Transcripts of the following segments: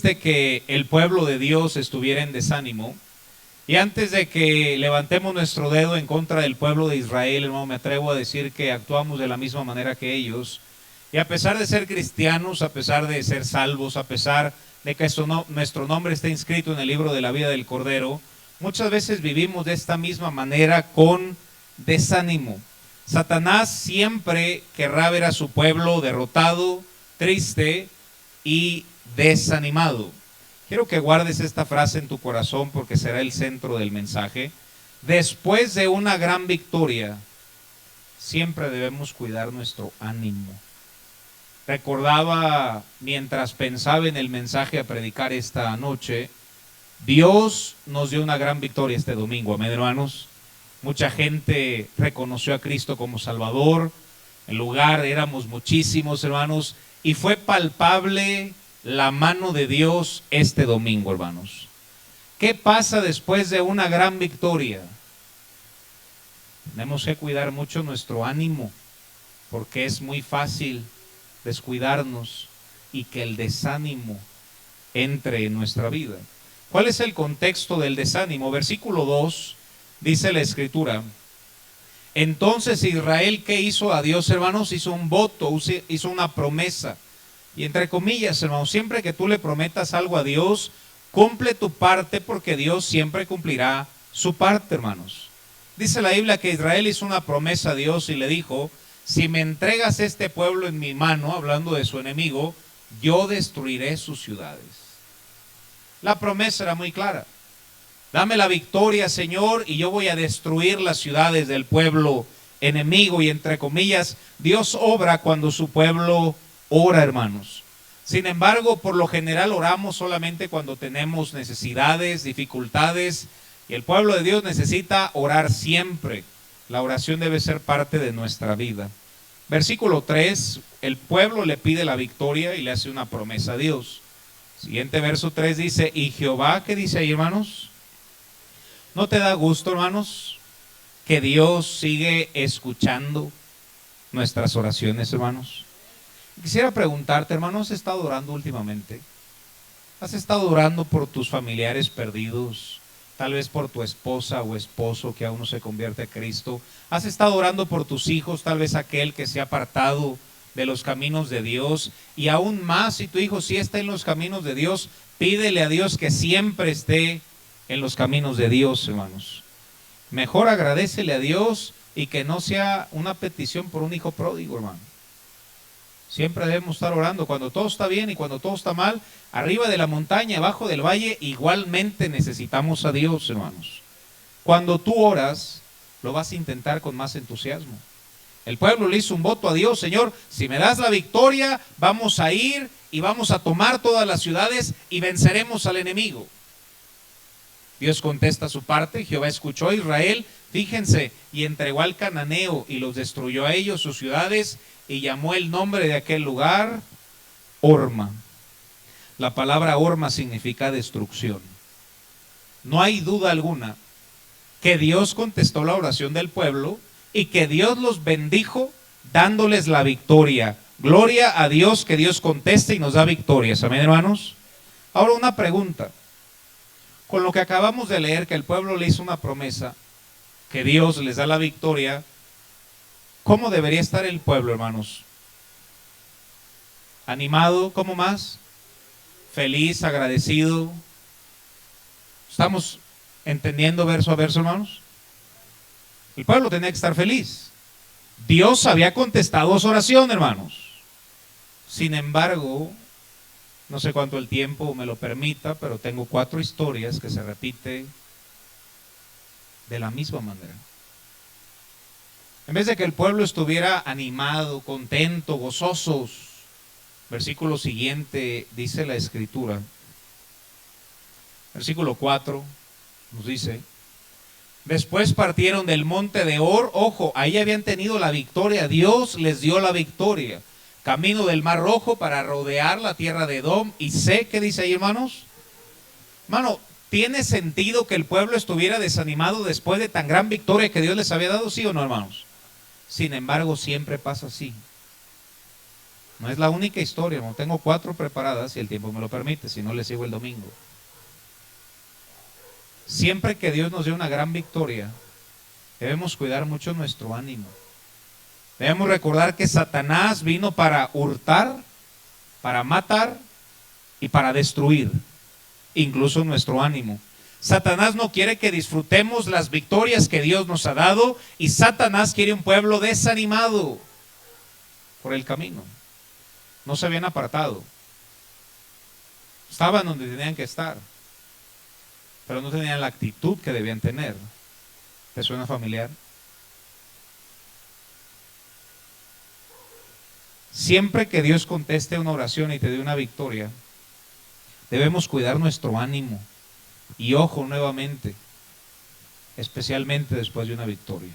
Que el pueblo de Dios estuviera en desánimo. Y antes de que levantemos nuestro dedo en contra del pueblo de Israel, hermano, me atrevo a decir que actuamos de la misma manera que ellos. Y a pesar de ser cristianos, a pesar de ser salvos, a pesar de que nuestro nombre está inscrito en el libro de la vida del Cordero, muchas veces vivimos de esta misma manera con desánimo. Satanás siempre querrá ver a su pueblo derrotado, triste y desanimado. Quiero que guardes esta frase en tu corazón porque será el centro del mensaje. Después de una gran victoria, siempre debemos cuidar nuestro ánimo. Recordaba mientras pensaba en el mensaje a predicar esta noche, Dios nos dio una gran victoria este domingo, amén, hermanos. Mucha gente reconoció a Cristo como Salvador. En lugar éramos muchísimos, hermanos, y fue palpable la mano de Dios este domingo, hermanos. ¿Qué pasa después de una gran victoria? Tenemos que cuidar mucho nuestro ánimo, porque es muy fácil descuidarnos y que el desánimo entre en nuestra vida. ¿Cuál es el contexto del desánimo? Versículo 2, dice la Escritura: entonces Israel, ¿qué hizo a Dios, hermanos? Hizo un voto, hizo una promesa. Y entre comillas, hermanos, siempre que tú le prometas algo a Dios, cumple tu parte, porque Dios siempre cumplirá su parte, hermanos. Dice la Biblia que Israel hizo una promesa a Dios y le dijo: si me entregas este pueblo en mi mano, hablando de su enemigo, yo destruiré sus ciudades. La promesa era muy clara: dame la victoria, Señor, y yo voy a destruir las ciudades del pueblo enemigo. Y entre comillas, Dios obra cuando su pueblo ora, hermanos. Sin embargo, por lo general oramos solamente cuando tenemos necesidades, dificultades, y el pueblo de Dios necesita orar siempre. La oración debe ser parte de nuestra vida. Versículo 3, el pueblo le pide la victoria y le hace una promesa a Dios. Siguiente verso 3 dice: y Jehová, ¿qué dice ahí, hermanos? ¿No te da gusto, hermanos, que Dios sigue escuchando nuestras oraciones, hermanos? Quisiera preguntarte, hermano, ¿has estado orando últimamente? ¿Has estado orando por tus familiares perdidos? Tal vez por tu esposa o esposo que aún no se convierte a Cristo. ¿Has estado orando por tus hijos? Tal vez aquel que se ha apartado de los caminos de Dios. Y aún más, si tu hijo sí está en los caminos de Dios, pídele a Dios que siempre esté en los caminos de Dios, hermanos. Mejor agradécele a Dios y que no sea una petición por un hijo pródigo, hermano. Siempre debemos estar orando cuando todo está bien y cuando todo está mal. Arriba de la montaña, abajo del valle, igualmente necesitamos a Dios, hermanos. Cuando tú oras, lo vas a intentar con más entusiasmo. El pueblo le hizo un voto a Dios: Señor, si me das la victoria, vamos a ir y vamos a tomar todas las ciudades y venceremos al enemigo. Dios contesta su parte. Jehová escuchó a Israel, fíjense, y entregó al cananeo y los destruyó a ellos, sus ciudades, y llamó el nombre de aquel lugar Horma. La palabra Horma significa destrucción. No hay duda alguna que Dios contestó la oración del pueblo y que Dios los bendijo dándoles la victoria. Gloria a Dios, que Dios conteste y nos da victorias. Amén, hermanos. Ahora una pregunta. Con lo que acabamos de leer, que el pueblo le hizo una promesa, que Dios les da la victoria, ¿cómo debería estar el pueblo, hermanos? ¿Animado? ¿Cómo más? ¿Feliz? ¿Agradecido? ¿Estamos entendiendo verso a verso, hermanos? El pueblo tenía que estar feliz. Dios había contestado su oración, hermanos. Sin embargo, no sé cuánto el tiempo me lo permita, pero tengo 4 historias que se repiten de la misma manera. En vez de que el pueblo estuviera animado, contento, gozosos, versículo siguiente dice la Escritura, versículo 4 nos dice: después partieron del monte de Or. Ojo, ahí habían tenido la victoria, Dios les dio la victoria. Camino del Mar Rojo para rodear la tierra de Edom. Y sé, ¿qué dice ahí, hermanos? Hermano, ¿tiene sentido que el pueblo estuviera desanimado después de tan gran victoria que Dios les había dado? ¿Sí o no, hermanos? Sin embargo, siempre pasa así. No es la única historia, hermano. Tengo 4 preparadas si el tiempo me lo permite, si no le sigo el domingo. Siempre que Dios nos dé una gran victoria, debemos cuidar mucho nuestro ánimo. Debemos recordar que Satanás vino para hurtar, para matar y para destruir, incluso nuestro ánimo. Satanás no quiere que disfrutemos las victorias que Dios nos ha dado, y Satanás quiere un pueblo desanimado por el camino. No se habían apartado. Estaban donde tenían que estar, pero no tenían la actitud que debían tener. ¿Te suena familiar? Siempre que Dios conteste una oración y te dé una victoria, debemos cuidar nuestro ánimo. Y ojo, nuevamente, especialmente después de una victoria.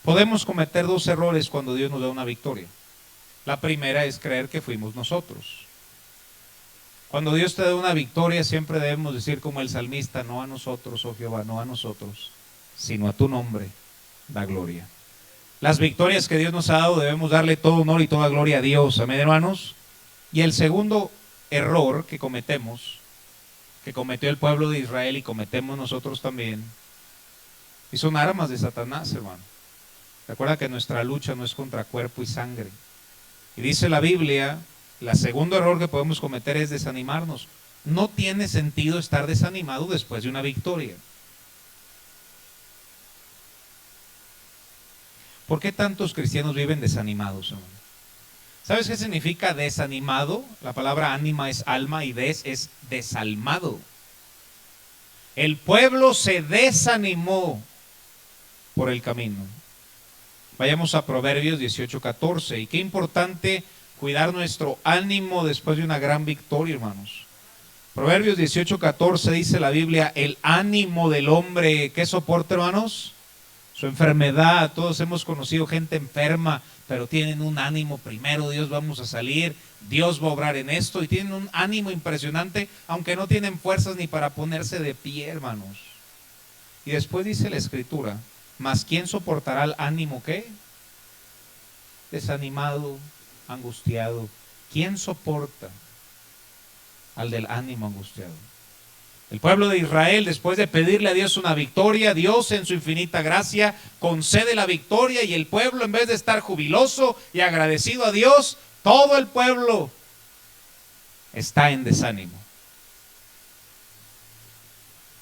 Podemos cometer 2 errores cuando Dios nos da una victoria. La primera es creer que fuimos nosotros. Cuando Dios te da una victoria, siempre debemos decir como el salmista: no a nosotros, oh Jehová, no a nosotros, sino a tu nombre da gloria. Las victorias que Dios nos ha dado debemos darle todo honor y toda gloria a Dios. Amén, hermanos. Y el segundo error que cometemos, que cometió el pueblo de Israel y cometemos nosotros también, y son armas de Satanás, hermano. Recuerda que nuestra lucha no es contra cuerpo y sangre. Y dice la Biblia, el segundo error que podemos cometer es desanimarnos. No tiene sentido estar desanimado después de una victoria. ¿Por qué tantos cristianos viven desanimados, hermano? ¿Sabes qué significa desanimado? La palabra ánima es alma y es desalmado. El pueblo se desanimó por el camino. Vayamos a Proverbios 18:14. Y qué importante cuidar nuestro ánimo después de una gran victoria, hermanos. Proverbios 18:14 dice la Biblia: el ánimo del hombre, ¿qué soporta, hermanos? Su enfermedad. Todos hemos conocido gente enferma, pero tienen un ánimo: primero Dios, vamos a salir, Dios va a obrar en esto, y tienen un ánimo impresionante, aunque no tienen fuerzas ni para ponerse de pie, hermanos. Y después dice la Escritura: mas ¿quién soportará el ánimo qué? Desanimado, angustiado. ¿Quién soporta al del ánimo angustiado? El pueblo de Israel, después de pedirle a Dios una victoria, Dios en su infinita gracia concede la victoria, y el pueblo, en vez de estar jubiloso y agradecido a Dios, todo el pueblo está en desánimo.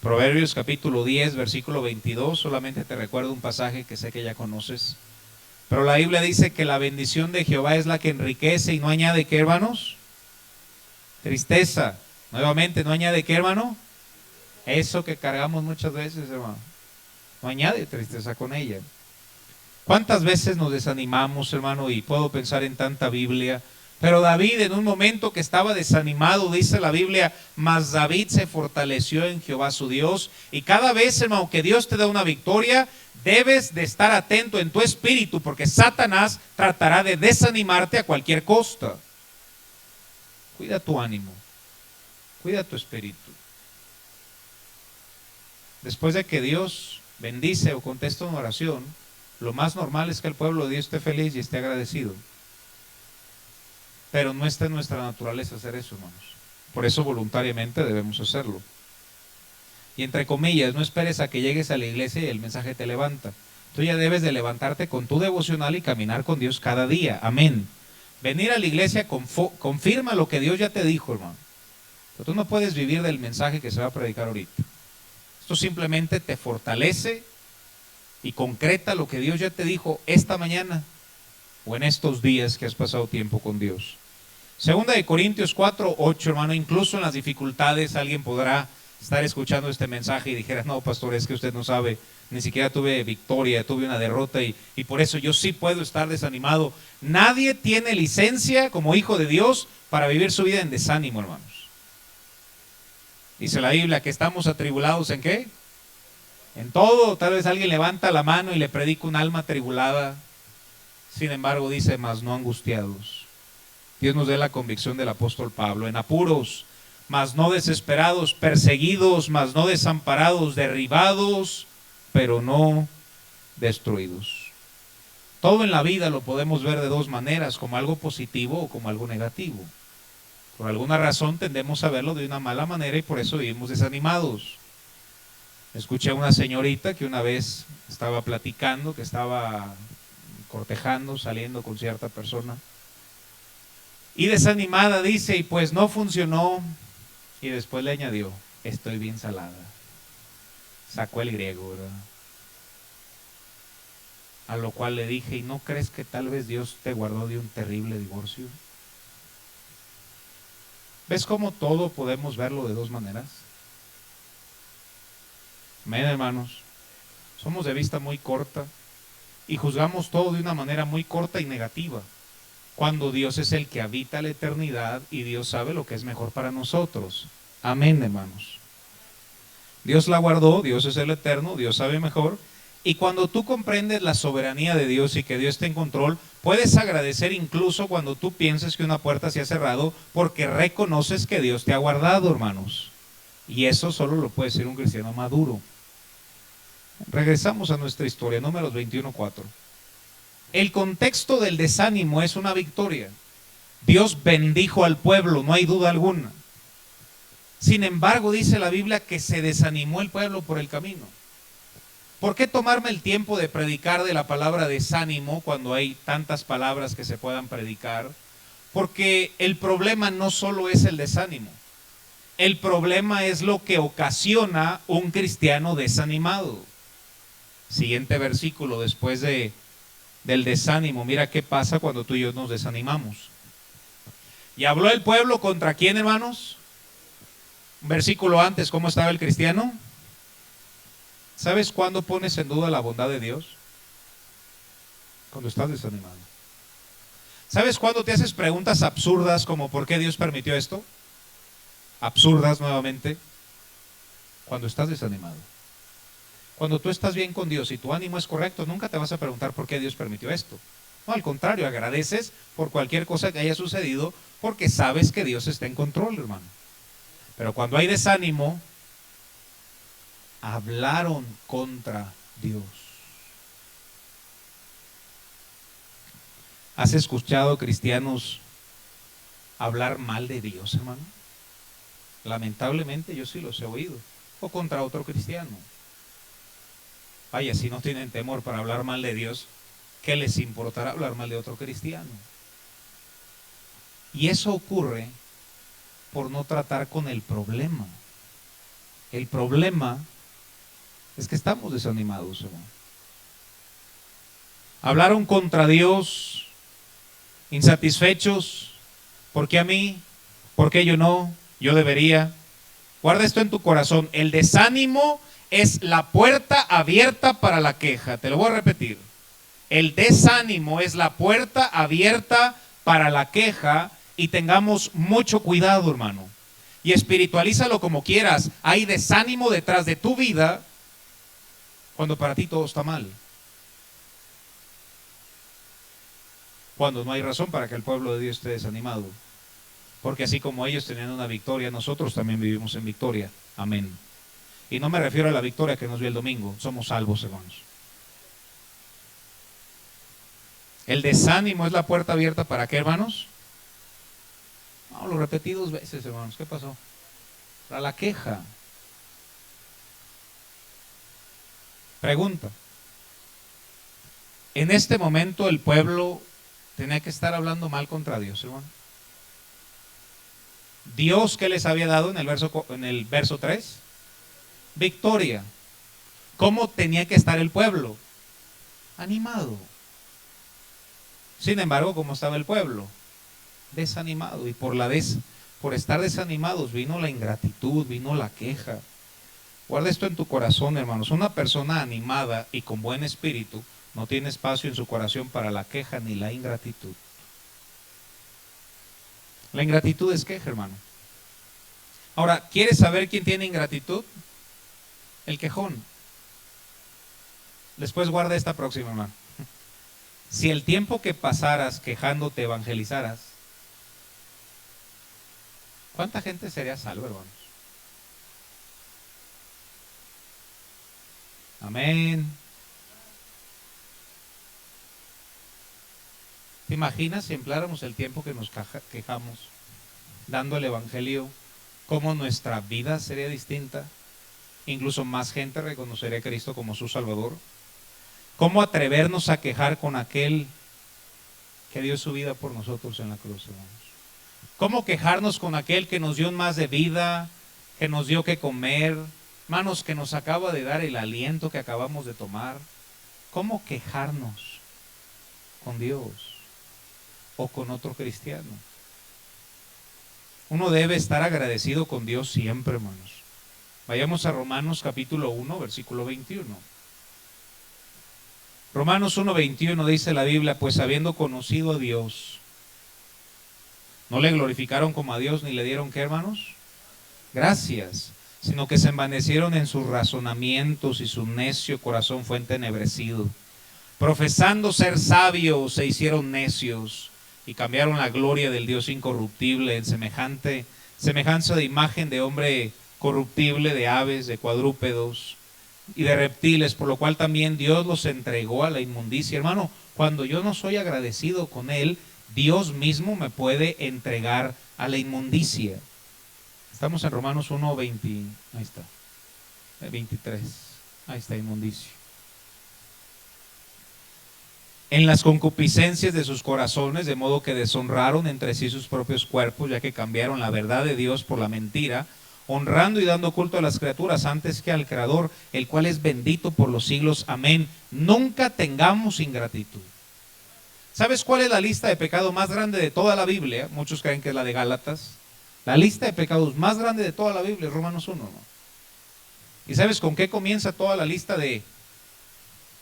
Proverbios capítulo 10, versículo 22, solamente te recuerdo un pasaje que sé que ya conoces. Pero la Biblia dice que la bendición de Jehová es la que enriquece y no añade, ¿qué, hermanos? Tristeza. Nuevamente, ¿no añade qué, hermano? Eso que cargamos muchas veces, hermano. No añade tristeza con ella. ¿Cuántas veces nos desanimamos, hermano? Y puedo pensar en tanta Biblia. Pero David, en un momento que estaba desanimado, dice la Biblia: mas David se fortaleció en Jehová su Dios. Y cada vez, hermano, que Dios te da una victoria, debes de estar atento en tu espíritu, porque Satanás tratará de desanimarte a cualquier costa. Cuida tu ánimo, cuida tu espíritu. Después de que Dios bendice o contesta una oración, lo más normal es que el pueblo de Dios esté feliz y esté agradecido. Pero no está en nuestra naturaleza hacer eso, hermanos. Por eso voluntariamente debemos hacerlo. Y entre comillas, no esperes a que llegues a la iglesia y el mensaje te levanta. Tú ya debes de levantarte con tu devocional y caminar con Dios cada día. Amén. Venir a la iglesia confirma lo que Dios ya te dijo, hermano. Pero tú no puedes vivir del mensaje que se va a predicar ahorita. Esto simplemente te fortalece y concreta lo que Dios ya te dijo esta mañana o en estos días que has pasado tiempo con Dios. Segunda de Corintios 4:8, hermano. Incluso en las dificultades alguien podrá estar escuchando este mensaje y dijera: no, pastor, es que usted no sabe, ni siquiera tuve victoria, tuve una derrota y por eso yo sí puedo estar desanimado. Nadie tiene licencia como hijo de Dios para vivir su vida en desánimo, hermanos. Dice la Biblia que estamos atribulados ¿en qué? En todo. Tal vez alguien levanta la mano y le predica un alma atribulada. Sin embargo, dice: mas no angustiados. Dios nos dé la convicción del apóstol Pablo: en apuros, mas no desesperados; perseguidos, mas no desamparados; derribados, pero no destruidos. Todo en la vida lo podemos ver de dos maneras, como algo positivo o como algo negativo. Por alguna razón tendemos a verlo de una mala manera y por eso vivimos desanimados. Escuché a una señorita que una vez estaba platicando, que estaba cortejando, saliendo con cierta persona. Y desanimada dice, y pues no funcionó. Y después le añadió, estoy bien salada. Sacó el griego, ¿verdad? A lo cual le dije, ¿y no crees que tal vez Dios te guardó de un terrible divorcio? ¿Ves cómo todo podemos verlo de dos maneras? Amén, hermanos. Somos de vista muy corta y juzgamos todo de una manera muy corta y negativa, cuando Dios es el que habita la eternidad y Dios sabe lo que es mejor para nosotros. Amén, hermanos. Dios la guardó, Dios es el eterno, Dios sabe mejor. Y cuando tú comprendes la soberanía de Dios y que Dios está en control, puedes agradecer incluso cuando tú pienses que una puerta se ha cerrado, porque reconoces que Dios te ha guardado, hermanos. Y eso solo lo puede decir un cristiano maduro. Regresamos a nuestra historia, números 21:4. El contexto del desánimo es una victoria. Dios bendijo al pueblo, no hay duda alguna. Sin embargo, dice la Biblia que se desanimó el pueblo por el camino. ¿Por qué tomarme el tiempo de predicar de la palabra desánimo cuando hay tantas palabras que se puedan predicar? Porque el problema no solo es el desánimo. El problema es lo que ocasiona un cristiano desanimado. Siguiente versículo, después del desánimo. Mira qué pasa cuando tú y yo nos desanimamos. Y habló el pueblo contra quién, hermanos. Un versículo antes, ¿cómo estaba el cristiano? ¿Sabes cuándo pones en duda la bondad de Dios? Cuando estás desanimado. ¿Sabes cuándo te haces preguntas absurdas como ¿por qué Dios permitió esto? Absurdas nuevamente. Cuando estás desanimado. Cuando tú estás bien con Dios y tu ánimo es correcto, nunca te vas a preguntar por qué Dios permitió esto. No, al contrario, agradeces por cualquier cosa que haya sucedido porque sabes que Dios está en control, hermano. Pero cuando hay desánimo, hablaron contra Dios. ¿Has escuchado cristianos hablar mal de Dios, hermano? Lamentablemente yo sí los he oído. O contra otro cristiano. Vaya, si no tienen temor para hablar mal de Dios, ¿qué les importará hablar mal de otro cristiano? Y eso ocurre por no tratar con el problema. El problema es que estamos desanimados, hermano. Hablaron contra Dios, insatisfechos. ¿Por qué a mí? ¿Por qué yo no? Yo debería. Guarda esto en tu corazón. El desánimo es la puerta abierta para la queja. Te lo voy a repetir. El desánimo es la puerta abierta para la queja y tengamos mucho cuidado, hermano. Y espiritualízalo como quieras. Hay desánimo detrás de tu vida cuando para ti todo está mal. Cuando no hay razón para que el pueblo de Dios esté desanimado. Porque así como ellos tenían una victoria, nosotros también vivimos en victoria. Amén. Y no me refiero a la victoria que nos dio el domingo. Somos salvos, hermanos. El desánimo es la puerta abierta para qué, hermanos. No, lo repetí 2 veces, hermanos. ¿Qué pasó? Para la queja. Pregunta. En este momento el pueblo tenía que estar hablando mal contra Dios, hermano. Dios, ¿qué les había dado en el verso 3? Victoria. ¿Cómo tenía que estar el pueblo? Animado. Sin embargo, ¿cómo estaba el pueblo? Desanimado. Y por estar desanimados vino la ingratitud, vino la queja. Guarda esto en tu corazón, hermanos. Una persona animada y con buen espíritu no tiene espacio en su corazón para la queja ni la ingratitud. La ingratitud es queja, hermano. Ahora, ¿quieres saber quién tiene ingratitud? El quejón. Después guarda esta próxima, hermano. Si el tiempo que pasaras quejándote evangelizaras, ¿cuánta gente sería salva, hermanos? Amén. ¿Te imaginas si empleáramos el tiempo que nos quejamos dando el evangelio, cómo nuestra vida sería distinta? Incluso más gente reconocería a Cristo como su Salvador. ¿Cómo atrevernos a quejar con aquel que dio su vida por nosotros en la cruz, hermanos? ¿Cómo quejarnos con aquel que nos dio un más de vida, que nos dio que comer, hermanos, que nos acaba de dar el aliento que acabamos de tomar? ¿Cómo quejarnos con Dios o con otro cristiano? Uno debe estar agradecido con Dios siempre, hermanos. Vayamos a Romanos capítulo 1, versículo 21. Romanos 1:21 dice la Biblia: pues habiendo conocido a Dios, no le glorificaron como a Dios ni le dieron, ¿qué, hermanos? Gracias, sino que se envanecieron en sus razonamientos y su necio corazón fue entenebrecido. Profesando ser sabios se hicieron necios y cambiaron la gloria del Dios incorruptible en semejanza de imagen de hombre corruptible, de aves, de cuadrúpedos y de reptiles, por lo cual también Dios los entregó a la inmundicia. Hermano, cuando yo no soy agradecido con Él, Dios mismo me puede entregar a la inmundicia. Estamos en Romanos 1, 20, ahí está, 23, ahí está, inmundicia. En las concupiscencias de sus corazones, de modo que deshonraron entre sí sus propios cuerpos, ya que cambiaron la verdad de Dios por la mentira, honrando y dando culto a las criaturas antes que al Creador, el cual es bendito por los siglos. Amén. Nunca tengamos ingratitud. ¿Sabes cuál es la lista de pecado más grande de toda la Biblia? Muchos creen que es la de Gálatas. La lista de pecados más grande de toda la Biblia es Romanos 1, ¿no? ¿Y sabes con qué comienza toda la lista de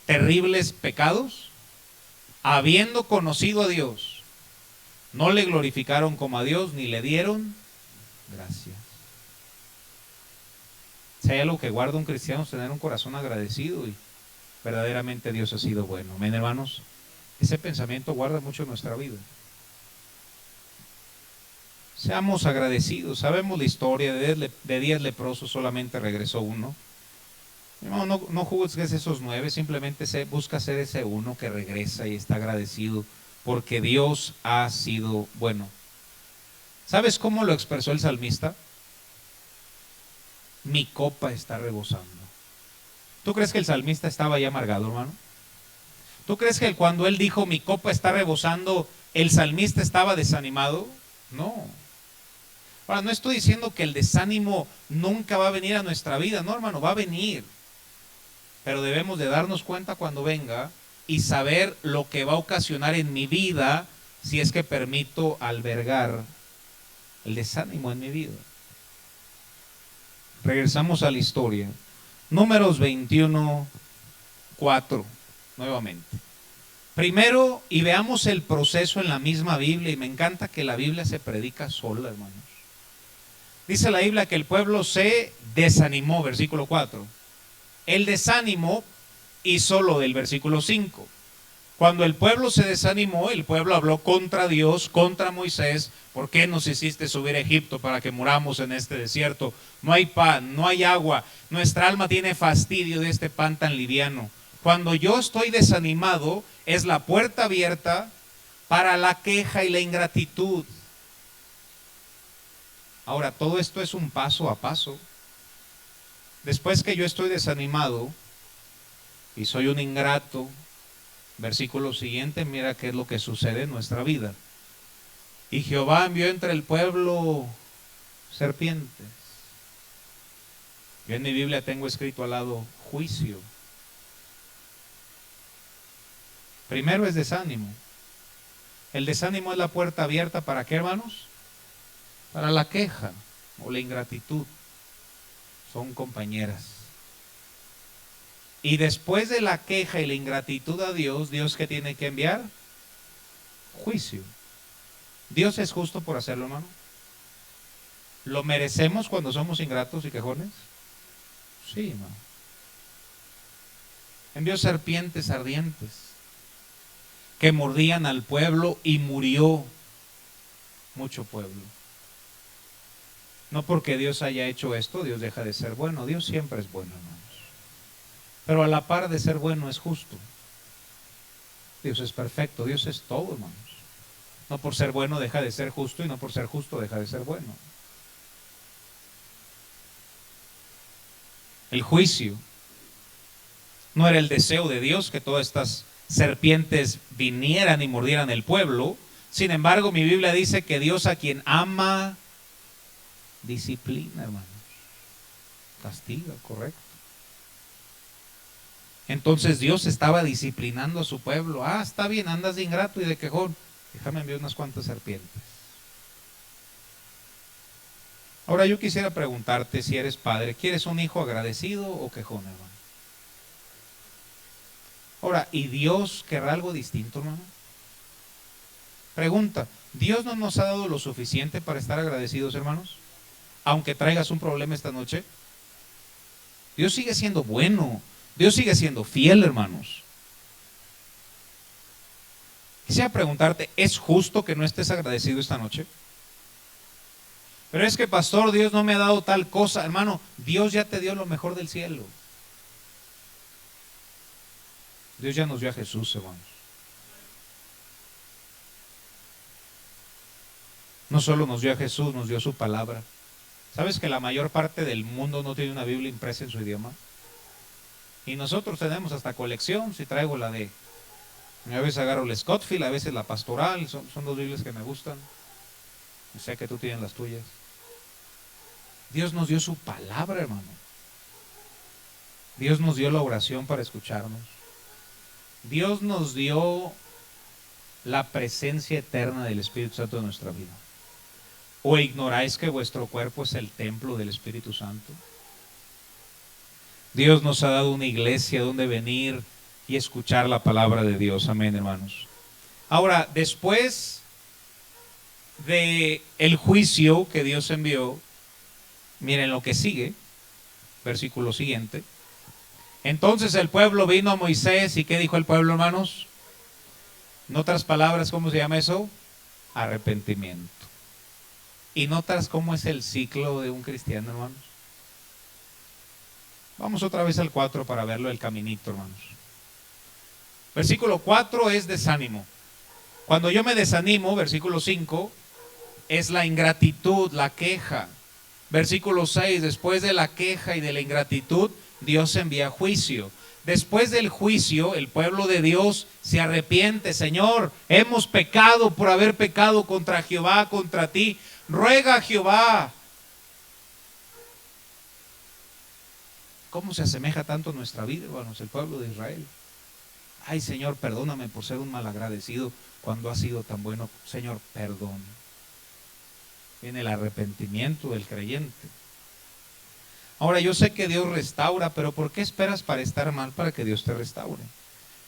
terribles pecados? Habiendo conocido a Dios, no le glorificaron como a Dios ni le dieron gracias. Si hay algo que guarda un cristiano es tener un corazón agradecido, y verdaderamente Dios ha sido bueno. Amén, hermanos. Ese pensamiento guarda mucho en nuestra vida. Seamos agradecidos. Sabemos la historia de 10 leprosos, solamente regresó uno. No, no juzgues esos 9, simplemente busca ser ese uno que regresa y está agradecido porque Dios ha sido bueno. ¿Sabes cómo lo expresó el salmista? Mi copa está rebosando. ¿Tú crees que el salmista estaba ya amargado, hermano? ¿Tú crees que cuando él dijo mi copa está rebosando, el salmista estaba desanimado? No. Ahora, no estoy diciendo que el desánimo nunca va a venir a nuestra vida, no, hermano, va a venir. Pero debemos de darnos cuenta cuando venga y saber lo que va a ocasionar en mi vida si es que permito albergar el desánimo en mi vida. Regresamos a la historia. Números 21, 4, nuevamente. Primero, y veamos el proceso en la misma Biblia, y me encanta que la Biblia se predica sola, hermanos. Dice la Biblia que el pueblo se desanimó, versículo 4. El desánimo hizo lo del versículo 5. Cuando el pueblo se desanimó, el pueblo habló contra Dios, contra Moisés. ¿Por qué nos hiciste subir a Egipto para que muramos en este desierto? No hay pan, no hay agua. Nuestra alma tiene fastidio de este pan tan liviano. Cuando yo estoy desanimado, es la puerta abierta para la queja y la ingratitud. Ahora, todo esto es un paso a paso. Después que yo estoy desanimado y soy un ingrato, versículo siguiente, mira qué es lo que sucede en nuestra vida. Y Jehová envió entre el pueblo serpientes. Yo en mi Biblia tengo escrito al lado juicio. Primero es desánimo. El desánimo es la puerta abierta ¿para qué, hermanos? Para la queja o la ingratitud. Son compañeras. Y después de la queja y la ingratitud a Dios, ¿Dios qué tiene que enviar? Juicio. ¿Dios es justo por hacerlo, hermano? ¿Lo merecemos cuando somos ingratos y quejones? Sí, hermano. Envió serpientes ardientes que mordían al pueblo y murió mucho pueblo. No porque Dios haya hecho esto, Dios deja de ser bueno. Dios siempre es bueno, hermanos. Pero a la par de ser bueno es justo. Dios es perfecto, Dios es todo, hermanos. No por ser bueno deja de ser justo, y no por ser justo deja de ser bueno. El juicio no era el deseo de Dios que todas estas serpientes vinieran y mordieran el pueblo. Sin embargo, mi Biblia dice que Dios, a quien ama, disciplina, hermanos. Castiga, correcto. Entonces Dios estaba disciplinando a su pueblo. Ah, está bien, andas de ingrato y de quejón. Déjame enviar unas cuantas serpientes. Ahora yo quisiera preguntarte, si eres padre, ¿quieres un hijo agradecido o quejón, hermano? Ahora, ¿y Dios querrá algo distinto, hermano? Pregunta, ¿Dios no nos ha dado lo suficiente para estar agradecidos, hermanos? Aunque traigas un problema esta noche. Dios sigue siendo bueno. Dios sigue siendo fiel, hermanos. Quisiera preguntarte, ¿es justo que no estés agradecido esta noche? Pero es que, pastor, Dios no me ha dado tal cosa. Hermano, Dios ya te dio lo mejor del cielo. Dios ya nos dio a Jesús, hermanos. No solo nos dio a Jesús, nos dio su palabra. ¿Sabes que la mayor parte del mundo no tiene una Biblia impresa en su idioma? Y nosotros tenemos hasta colección. Si traigo la de, a veces agarro la Scottfield, a veces la Pastoral. Son dos Biblias que me gustan. Sé que tú tienes las tuyas. Dios nos dio su palabra, hermano. Dios nos dio la oración para escucharnos. Dios nos dio la presencia eterna del Espíritu Santo en nuestra vida. ¿O ignoráis que vuestro cuerpo es el templo del Espíritu Santo? Dios nos ha dado una iglesia donde venir y escuchar la palabra de Dios. Amén, hermanos. Ahora, después de el juicio que Dios envió, miren lo que sigue, versículo siguiente. Entonces el pueblo vino a Moisés, ¿y qué dijo el pueblo, hermanos? En otras palabras, ¿cómo se llama eso? Arrepentimiento. ¿Y notas cómo es el ciclo de un cristiano, hermanos? Vamos otra vez al 4 para verlo, el caminito, hermanos. Versículo 4 es desánimo. Cuando yo me desanimo, versículo 5, es la ingratitud, la queja. Versículo 6, después de la queja y de la ingratitud, Dios envía juicio. Después del juicio, el pueblo de Dios se arrepiente. Señor, hemos pecado por haber pecado contra Jehová, contra ti. Ruega a Jehová. ¿Cómo se asemeja tanto nuestra vida, hermanos, el pueblo de Israel? Ay, Señor, perdóname por ser un malagradecido cuando has sido tan bueno. Señor, perdón. Viene el arrepentimiento del creyente. Ahora, yo sé que Dios restaura, pero ¿por qué esperas para estar mal para que Dios te restaure?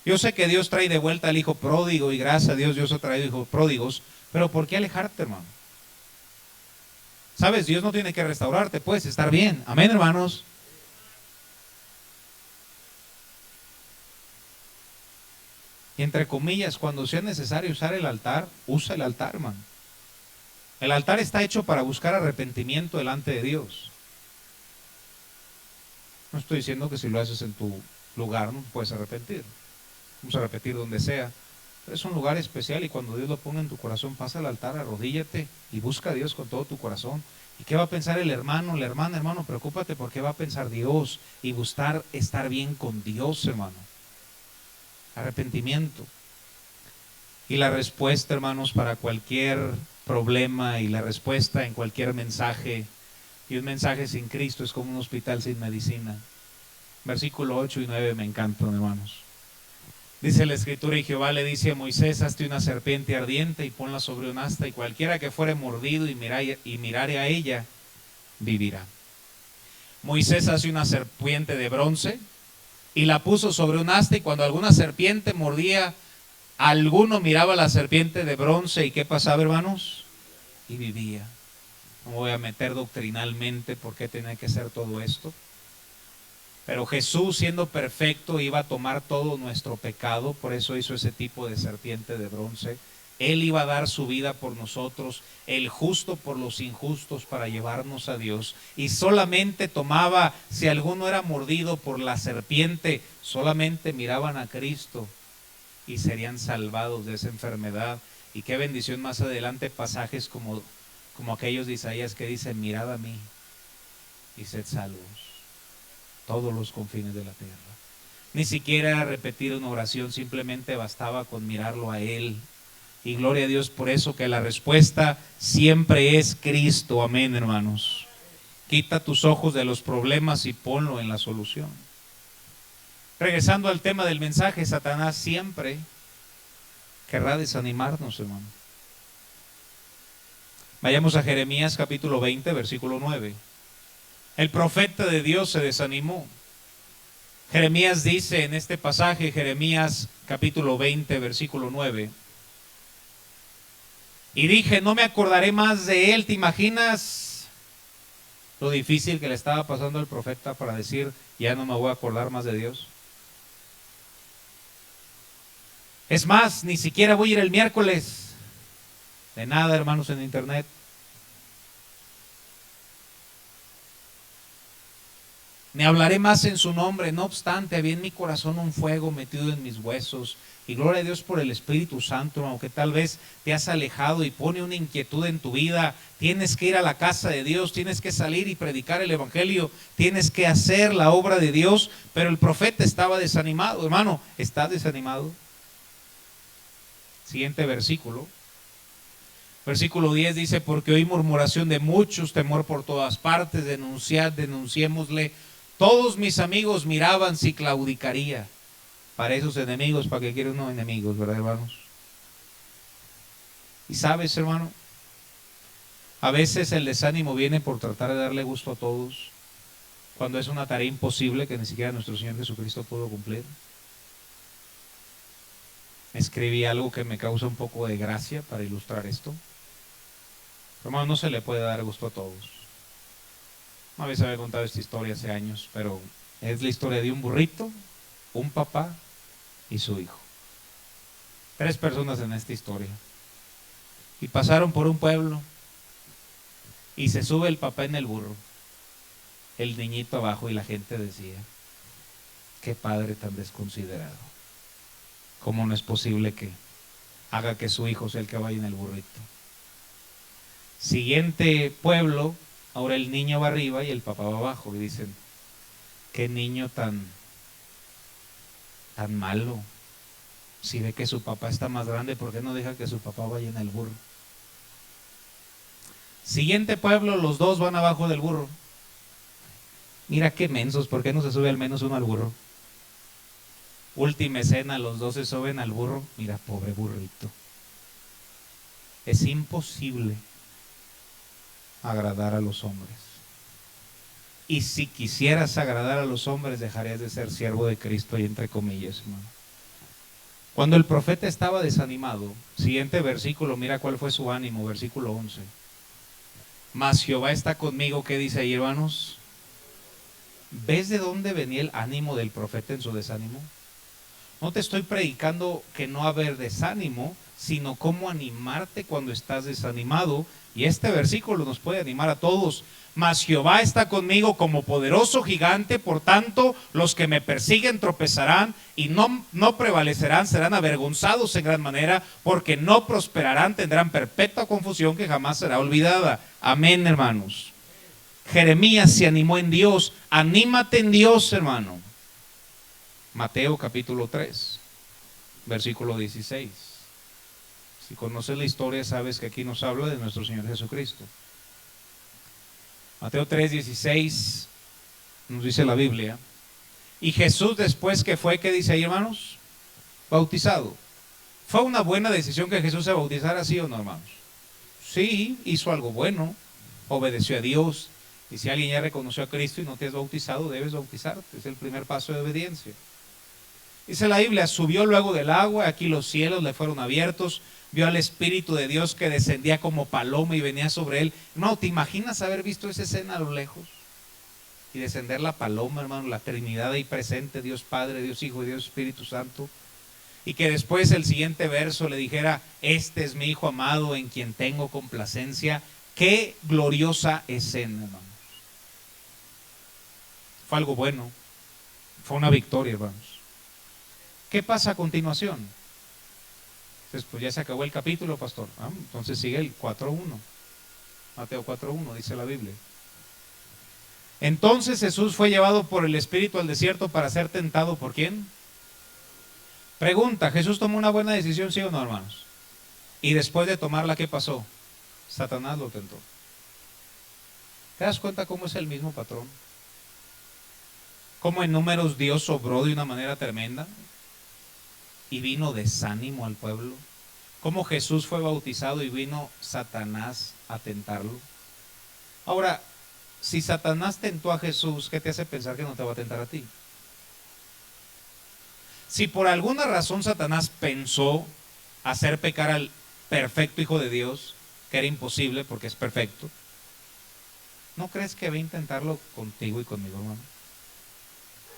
Yo sé que Dios trae de vuelta al hijo pródigo, y gracias a Dios Dios ha traído hijos pródigos, pero ¿por qué alejarte, hermano? ¿Sabes? Dios no tiene que restaurarte, puedes estar bien. Amén, hermanos. Y entre comillas, cuando sea necesario usar el altar, usa el altar, hermano. El altar está hecho para buscar arrepentimiento delante de Dios. No estoy diciendo que si lo haces en tu lugar no puedes arrepentir. Vamos a repetir donde sea. Pero es un lugar especial, y cuando Dios lo ponga en tu corazón, pasa al altar, arrodíllate y busca a Dios con todo tu corazón. ¿Y qué va a pensar el hermano, la hermana? Hermano, preocúpate por qué va a pensar Dios y buscar estar bien con Dios, hermano. Arrepentimiento. Y la respuesta, hermanos, para cualquier problema, y la respuesta en cualquier mensaje, y un mensaje sin Cristo es como un hospital sin medicina. Versículo 8 y 9 me encantan, hermanos. Dice la Escritura: y Jehová le dice a Moisés: hazte una serpiente ardiente y ponla sobre un asta, y cualquiera que fuere mordido y mirare a ella, vivirá. Moisés hace una serpiente de bronce y la puso sobre un asta, y cuando alguna serpiente mordía, alguno miraba la serpiente de bronce, ¿y qué pasaba, hermanos? Y vivía. No voy a meter doctrinalmente por qué tenía que ser todo esto. Pero Jesús, siendo perfecto, iba a tomar todo nuestro pecado. Por eso hizo ese tipo de serpiente de bronce. Él iba a dar su vida por nosotros, el justo por los injustos, para llevarnos a Dios. Y solamente tomaba, si alguno era mordido por la serpiente, solamente miraban a Cristo y serían salvados de esa enfermedad Y qué bendición más adelante pasajes como aquellos de Isaías que dicen: mirad a mí y sed salvos, todos los confines de la tierra. Ni siquiera era repetir una oración, simplemente bastaba con mirarlo a Él. Y gloria a Dios por eso, que la respuesta siempre es Cristo. Amén, hermanos. Quita tus ojos de los problemas y ponlo en la solución. Regresando al tema del mensaje, Satanás siempre querrá desanimarnos, hermano. Vayamos a Jeremías capítulo 20, versículo 9. El profeta de Dios se desanimó. Jeremías dice en este pasaje, Jeremías capítulo 20, versículo 9: y dije, no me acordaré más de él. ¿Te imaginas lo difícil que le estaba pasando al profeta para decir, ya no me voy a acordar más de Dios? Es más, ni siquiera voy a ir el miércoles. De nada, hermanos, en internet. Ni hablaré más en su nombre. No obstante, había en mi corazón un fuego metido en mis huesos. Y gloria a Dios por el Espíritu Santo, aunque tal vez te has alejado y pone una inquietud en tu vida. Tienes que ir a la casa de Dios, tienes que salir y predicar el Evangelio, tienes que hacer la obra de Dios. Pero el profeta estaba desanimado. Hermano, ¿estás desanimado? Siguiente versículo. Versículo 10 dice: porque oí murmuración de muchos, temor por todas partes, denunciémosle. Todos mis amigos miraban si claudicaría. Para esos enemigos, ¿para qué quiere uno enemigos, verdad, hermanos? Y sabes, hermano, a veces el desánimo viene por tratar de darle gusto a todos, cuando es una tarea imposible que ni siquiera nuestro Señor Jesucristo pudo cumplir. Escribí algo que me causa un poco de gracia para ilustrar esto. Hermano, no se le puede dar gusto a todos. Una vez había contado esta historia hace años, pero es la historia de un burrito, un papá y su hijo. 3 personas en esta historia. Y pasaron por un pueblo y se sube el papá en el burro, el niñito abajo, y la gente decía: qué padre tan desconsiderado. ¿Cómo no es posible que haga que su hijo sea el que vaya en el burrito? Siguiente pueblo, ahora el niño va arriba y el papá va abajo, y dicen: qué niño tan malo. Si ve que su papá está más grande, ¿por qué no deja que su papá vaya en el burro? Siguiente pueblo, los dos van abajo del burro. Mira qué mensos, ¿por qué no se sube al menos uno al burro? Última escena, los dos se suben al burro. Mira, pobre burrito. Es imposible agradar a los hombres. Y si quisieras agradar a los hombres, dejarías de ser siervo de Cristo, y entre comillas, hermano. Cuando el profeta estaba desanimado, siguiente versículo, mira cuál fue su ánimo, versículo 11. Mas Jehová está conmigo. ¿Qué dice ahí, hermanos? ¿Ves de dónde venía el ánimo del profeta en su desánimo? No te estoy predicando que no haber desánimo, sino cómo animarte cuando estás desanimado. Y este versículo nos puede animar a todos. Mas Jehová está conmigo como poderoso gigante, por tanto los que me persiguen tropezarán y no prevalecerán, serán avergonzados en gran manera, porque no prosperarán, tendrán perpetua confusión que jamás será olvidada. Amén, hermanos. Jeremías se animó en Dios. Anímate en Dios, hermano. Mateo capítulo 3, versículo 16. Si conoces la historia, sabes que aquí nos habla de nuestro Señor Jesucristo. Mateo 3, 16 nos dice la Biblia: y Jesús, después que fue, ¿qué dice ahí, hermanos? Bautizado. ¿Fue una buena decisión que Jesús se bautizara, sí o no, hermanos? Sí, hizo algo bueno, obedeció a Dios. Y si alguien ya reconoció a Cristo y no te has bautizado, debes bautizarte. Es el primer paso de obediencia. Dice la Biblia: subió luego del agua, aquí los cielos le fueron abiertos, vio al Espíritu de Dios que descendía como paloma y venía sobre él. No, ¿te imaginas haber visto esa escena a lo lejos? Y descender la paloma, hermano, la Trinidad ahí presente, Dios Padre, Dios Hijo y Dios Espíritu Santo. Y que después el siguiente verso le dijera: este es mi Hijo amado en quien tengo complacencia. Qué gloriosa escena, hermanos. Fue algo bueno, fue una victoria, hermanos. ¿Qué pasa a continuación? Entonces, pues ya se acabó el capítulo, pastor. Entonces sigue el 4.1. Mateo 4.1, dice la Biblia. Entonces Jesús fue llevado por el Espíritu al desierto para ser tentado. ¿Por quién? Pregunta, ¿Jesús tomó una buena decisión, sí o no, hermanos? Y después de tomarla, ¿qué pasó? Satanás lo tentó. ¿Te das cuenta cómo es el mismo patrón? Cómo en Números Dios obró de una manera tremenda y vino desánimo al pueblo. Cómo Jesús fue bautizado y vino Satanás a tentarlo. Ahora, si Satanás tentó a Jesús, ¿qué te hace pensar que no te va a tentar a ti? Si por alguna razón Satanás pensó hacer pecar al perfecto Hijo de Dios, que era imposible porque es perfecto, ¿no crees que va a intentarlo contigo y conmigo, hermano?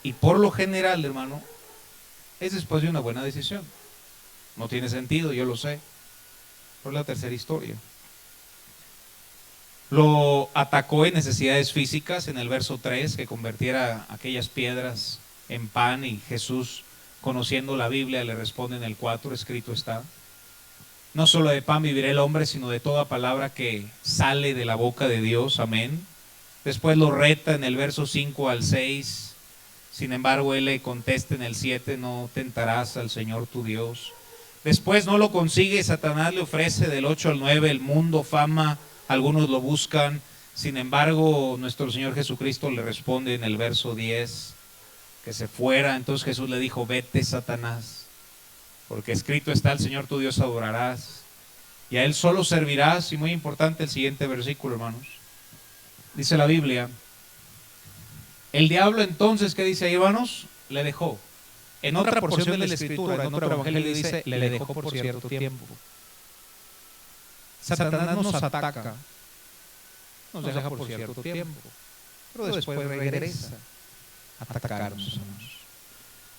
Y por lo general, hermano, es después de una buena decisión. No tiene sentido, yo lo sé. Pero es la tercera historia. Lo atacó en necesidades físicas en el verso 3, que convirtiera aquellas piedras en pan, y Jesús, conociendo la Biblia, le responde en el 4, escrito está: no solo de pan vivirá el hombre, sino de toda palabra que sale de la boca de Dios. Amén. Después lo reta en el verso 5 al 6. Sin embargo, él le contesta en el 7: no tentarás al Señor tu Dios. Después no lo consigue, Satanás le ofrece del 8 al 9 el mundo, fama, algunos lo buscan. Sin embargo, nuestro Señor Jesucristo le responde en el verso 10 que se fuera. Entonces Jesús le dijo: vete, Satanás, porque escrito está: el Señor tu Dios adorarás y a Él solo servirás. Y muy importante el siguiente versículo, hermanos. Dice la Biblia: el diablo entonces, ¿qué dice ahí, hermanos? Le dejó. En otra porción de la Escritura, en otro evangelio dice: le dejó por cierto tiempo. Satanás nos ataca, nos deja por cierto tiempo, pero después regresa a atacarnos, hermanos.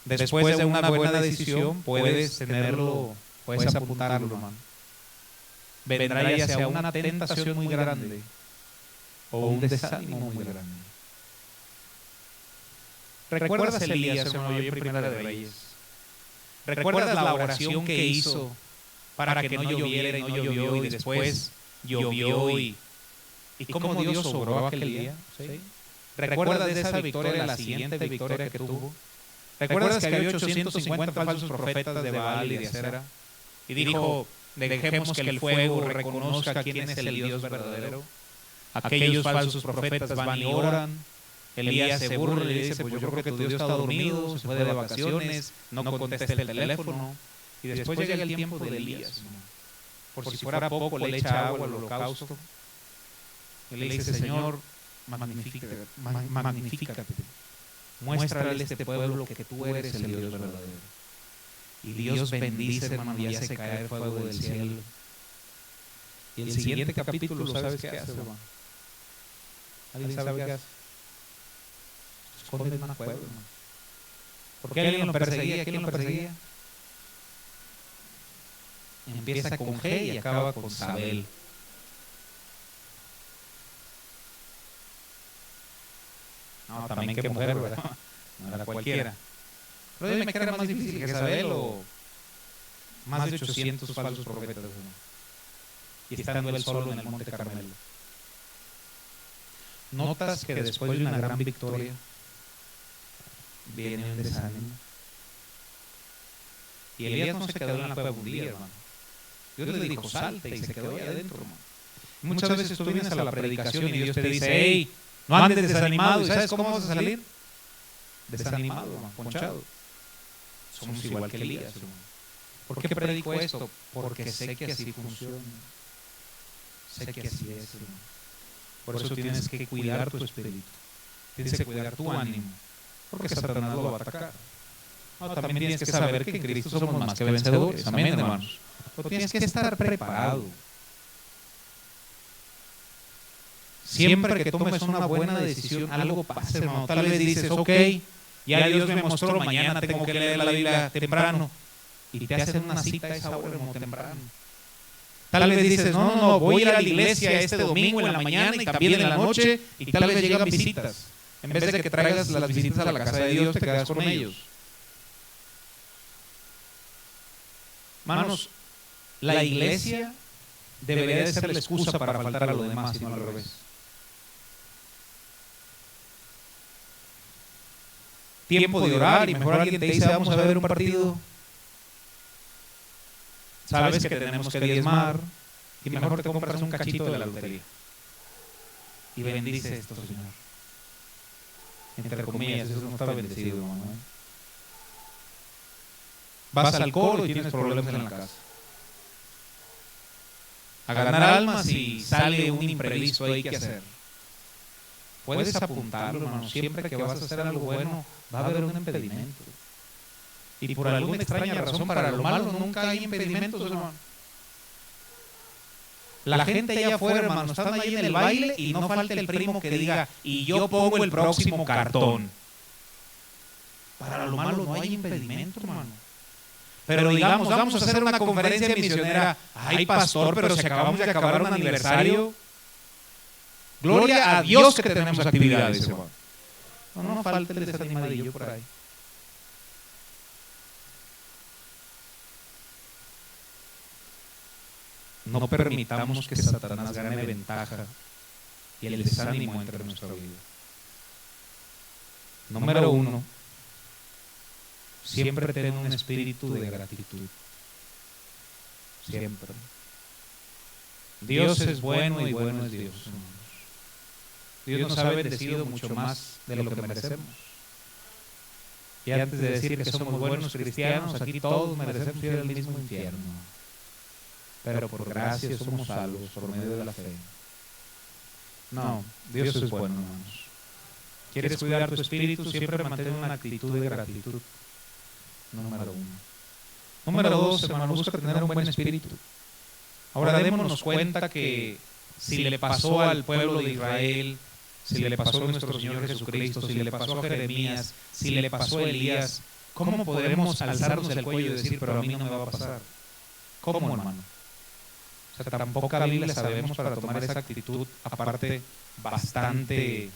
Después de una buena decisión puedes tenerlo, puedes apuntarlo, hermano. Vendrá ya sea una tentación muy grande o un desánimo muy grande. ¿Recuerdas Elías, hermano, yo en Primera de Reyes? ¿Recuerdas la oración que hizo para que no lloviera y no llovió, y después llovió, y cómo Dios obró aquel día? ¿Sí? ¿Recuerdas de esa victoria, la siguiente victoria que tuvo? ¿Recuerdas que había 850 falsos profetas de Baal y de Acera? Y dijo: dejemos que el fuego reconozca quién es el Dios verdadero. Aquellos falsos profetas van y oran. Elías se burla y le dice: pues yo creo que tu Dios está dormido, se fue de vacaciones, no contesta el teléfono. Y después llega el tiempo de Elías. Por si fuera poco, le echa agua al holocausto. Y le dice: Señor, magníficate. Muéstrale a este pueblo que tú eres el Dios verdadero. Y Dios bendice, hermano, y hace caer fuego del cielo. Y el siguiente capítulo, ¿sabes qué hace, hermano? ¿Alguien sabe qué hace? Esconde en una cueva, hermano. ¿Por qué alguien lo perseguía? ¿Quién lo perseguía? Empieza con G y acaba con Sabel. No, también qué mujer, ¿verdad? No era cualquiera. Pero dime, ¿qué era más difícil, Jezabel o más de 800 falsos profetas, hermano? Y estando él solo en el monte Carmelo. Notas que después de una gran victoria viene un desánimo. Y Elías no se quedó en la cueva un día, hermano. Dios le dijo: salte, y se quedó ahí adentro, hermano. Muchas veces tú vienes a la predicación y Dios te dice: hey, no andes desanimado. ¿Y sabes cómo vas a salir? Desanimado, hermano, ponchado. Somos igual que Elías, hermano. ¿Por qué predico esto? Porque sé que así funciona. Sé que así es, hermano. Por eso tienes que cuidar tu espíritu. Tienes que cuidar tu ánimo. Porque Satanás lo va a atacar. No, también tienes que saber que en Cristo somos más que vencedores. Amén, hermanos. Pero tienes que estar preparado. Siempre que tomes una buena decisión, algo pasa, hermano. Tal vez dices: ok, ya Dios me mostró, mañana tengo que leer la Biblia temprano. Y te hacen una cita a esa hora, hermano, temprano. Tal vez dices: no, voy a ir a la iglesia este domingo en la mañana y también en la noche, y tal vez llegan visitas. En vez de que traigas las visitas a la casa de Dios, te quedas con ellos. Hermanos, la iglesia debería de ser la excusa para faltar a lo demás y no al revés. Tiempo de orar y mejor alguien te dice vamos a ver un partido. Sabes que tenemos que diezmar y mejor te compras un cachito de la lotería. Y bendice esto, Señor. Entre comillas, eso no está bendecido, hermano. Vas al coro y tienes problemas en la casa. A ganar almas y sale un imprevisto ahí que hacer. Puedes apuntarlo, hermano. Siempre que vas a hacer algo bueno, va a haber un impedimento. Y por alguna extraña razón, para lo malo nunca hay impedimentos, hermano. La gente allá afuera, hermano, están ahí en el baile y no falta el primo que diga, y yo pongo el próximo cartón. Para lo malo no hay impedimento, hermano. Pero digamos, vamos a hacer una conferencia misionera. Ay, pastor, pero si acabamos de acabar un aniversario. Gloria a Dios que tenemos actividades, hermano. No falta el desanimadillo por ahí. No permitamos que Satanás gane ventaja y el desánimo entre nuestra vida. Número 1, siempre ten un espíritu de gratitud. Siempre. Dios es bueno y bueno es Dios. Dios nos ha bendecido mucho más de lo que merecemos. Y antes de decir que somos buenos cristianos, aquí todos merecemos ir al mismo infierno. Pero por gracia somos salvos por medio de la fe. No, Dios es bueno, hermanos. ¿Quieres cuidar tu espíritu? Siempre mantén una actitud de gratitud. Número 1. Número 2, hermano, busca tener un buen espíritu. Ahora démonos cuenta que si le pasó al pueblo de Israel, si le pasó a nuestro Señor Jesucristo, si le pasó a Jeremías, si le pasó a Elías, ¿cómo podremos alzarnos el cuello y decir, pero a mí no me va a pasar? ¿Cómo, hermano? O sea, tan poca Biblia sabemos para tomar esa actitud, aparte bastante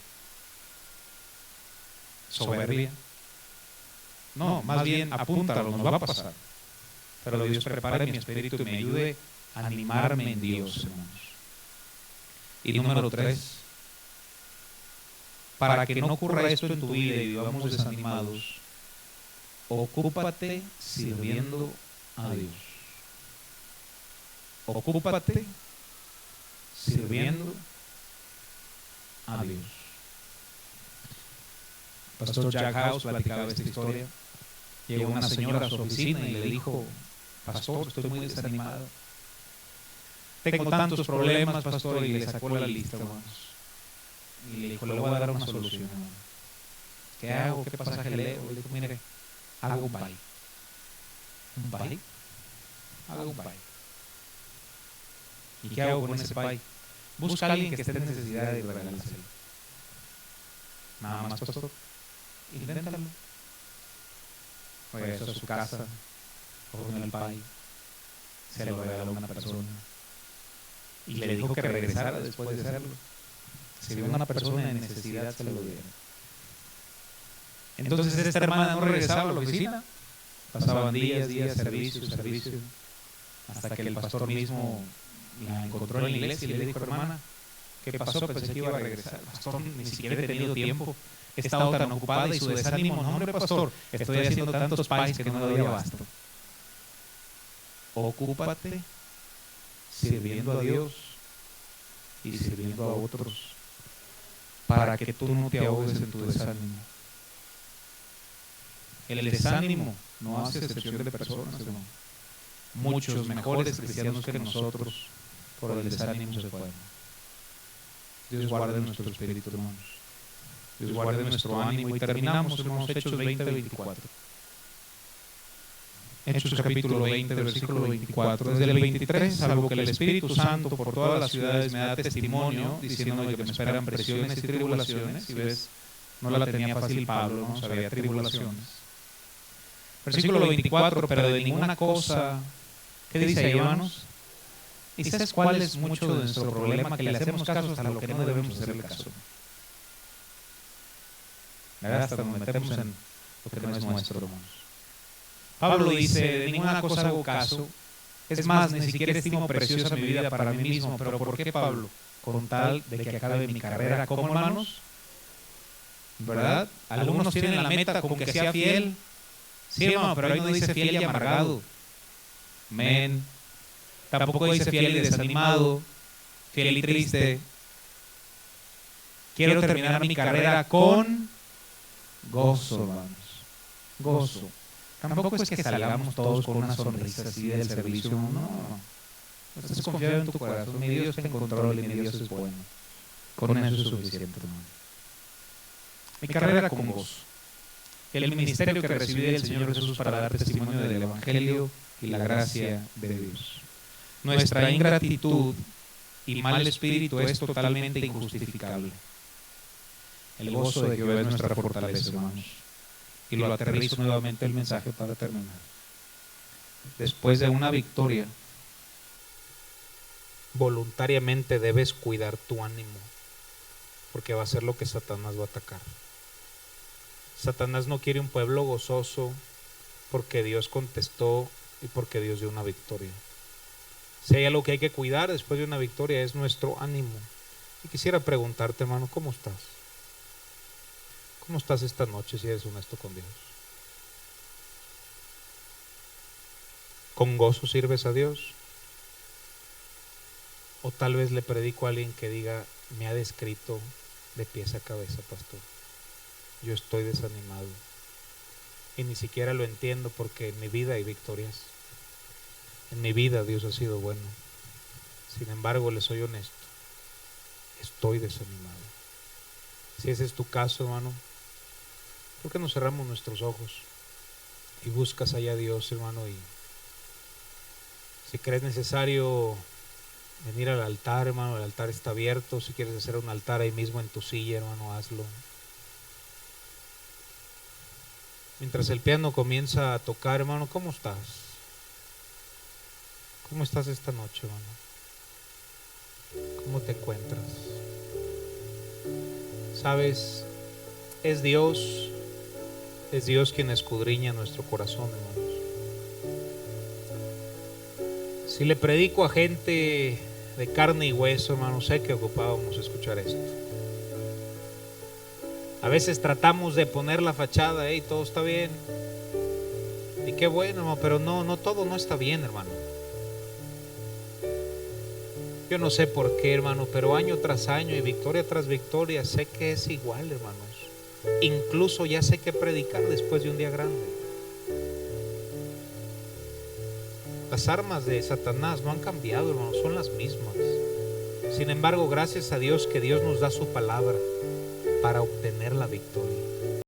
soberbia. No, más bien apúntalo, nos va a pasar. Pero Dios prepare mi espíritu y me ayude a animarme en Dios, hermanos. Y número 3, para que no ocurra esto en tu vida y vivamos desanimados, ocúpate sirviendo a Dios. Ocúpate sirviendo a Dios. Pastor Jack House platicaba esta historia. Llegó una señora a su oficina y le dijo, pastor, estoy muy desanimada. Tengo tantos problemas, pastor, y le sacó la lista, hermanos. Y le dijo, le voy a dar una solución, hermano. ¿Qué hago? ¿Qué pasaje leo? Le dijo, mire, hago un pay. ¿Un pay? Hago un pay. ¿Y qué hago con ese pay? Busca a alguien que esté en necesidad de regalárselo. Nada más, pastor. Inténtalo. Regresó a su casa, cogió el pay, se lo regaló a una persona y le dijo que regresara después de hacerlo. Si vio una persona en necesidad, se lo diera. Entonces esta hermana no regresaba a la oficina. Pasaban días, servicio, hasta que el pastor mismo la encontró en la iglesia y le dijo, hermana, ¿qué pasó? Pensé que iba a regresar. Pastor, ni siquiera he tenido tiempo. He estado tan ocupada y su desánimo, no, hombre, pastor, estoy haciendo tantos pais que no me doy abasto. Ocúpate sirviendo a Dios y sirviendo a otros para que tú no te ahogues en tu desánimo. El desánimo no hace excepción de personas, hermano. Muchos mejores cristianos que nosotros por el desánimo se fueron. Dios guarde nuestro espíritu, hermanos. Dios guarde nuestro ánimo. Y terminamos, hermanos, Hechos 20-24. Hechos capítulo 20, versículo 24. Desde el 23, salvo que el Espíritu Santo por todas las ciudades me da testimonio, diciendo que me esperan presiones y tribulaciones. Y ves, no la tenía fácil Pablo, no sabía tribulaciones. Versículo 24, pero de ninguna cosa, ¿qué dice ahí, hermanos? ¿Y sabes cuál es mucho de nuestro problema? Que le hacemos caso hasta lo que no debemos hacerle caso. Hasta nos metemos en lo que no es nuestro, hermanos. Pablo dice, de ninguna cosa hago caso, Es más, ni siquiera estimo preciosa mi vida para mí mismo. ¿Pero por qué, Pablo? Con tal de que acabe mi carrera. ¿Cómo, hermanos? ¿Verdad? Algunos tienen la meta con que sea fiel. Sí, hermano, pero ahí no dice fiel y amargado. Amén. Tampoco dice fiel y desanimado, fiel y triste. Quiero terminar mi carrera con gozo, hermanos. Gozo. Tampoco es que salgamos todos con una sonrisa así del servicio. No. Estás confiado en tu corazón. Mi Dios está en control y mi Dios es bueno. Con eso es suficiente, hermano. Mi carrera con gozo. El ministerio que recibí del Señor Jesús para dar testimonio del Evangelio y la gracia de Dios. Nuestra ingratitud y mal espíritu es totalmente injustificable. El gozo de Jehová es nuestra fortaleza, hermanos. Y lo aterrizo nuevamente el mensaje para terminar. Después de una victoria, voluntariamente debes cuidar tu ánimo, porque va a ser lo que Satanás va a atacar. Satanás no quiere un pueblo gozoso porque Dios contestó y porque Dios dio una victoria. Si hay algo que hay que cuidar después de una victoria es nuestro ánimo. Y quisiera preguntarte, hermano, ¿cómo estás? ¿Cómo estás esta noche si eres honesto con Dios? ¿Con gozo sirves a Dios? O tal vez le predico a alguien que diga, me ha descrito de pies a cabeza, pastor. Yo estoy desanimado. Y ni siquiera lo entiendo porque en mi vida hay victorias. En mi vida Dios ha sido bueno. Sin embargo, le soy honesto. Estoy desanimado. Si ese es tu caso, hermano, ¿por qué no cerramos nuestros ojos y buscas allá a Dios, hermano? Y si crees necesario venir al altar, hermano, el altar está abierto. Si quieres hacer un altar ahí mismo en tu silla, hermano, hazlo. Mientras el piano comienza a tocar, hermano, ¿cómo estás? ¿Cómo estás esta noche, hermano? ¿Cómo te encuentras? ¿Sabes? Es Dios quien escudriña nuestro corazón, hermanos. Si le predico a gente de carne y hueso, hermano, sé que ocupábamos escuchar esto. A veces tratamos de poner la fachada, todo está bien. Y qué bueno, hermano, pero no todo no está bien, hermano. Yo no sé por qué, hermano, pero año tras año y victoria tras victoria sé que es igual, hermanos. Incluso ya sé qué predicar después de un día grande. Las armas de Satanás no han cambiado, hermanos, son las mismas. Sin embargo, gracias a Dios que Dios nos da su palabra para obtener la victoria.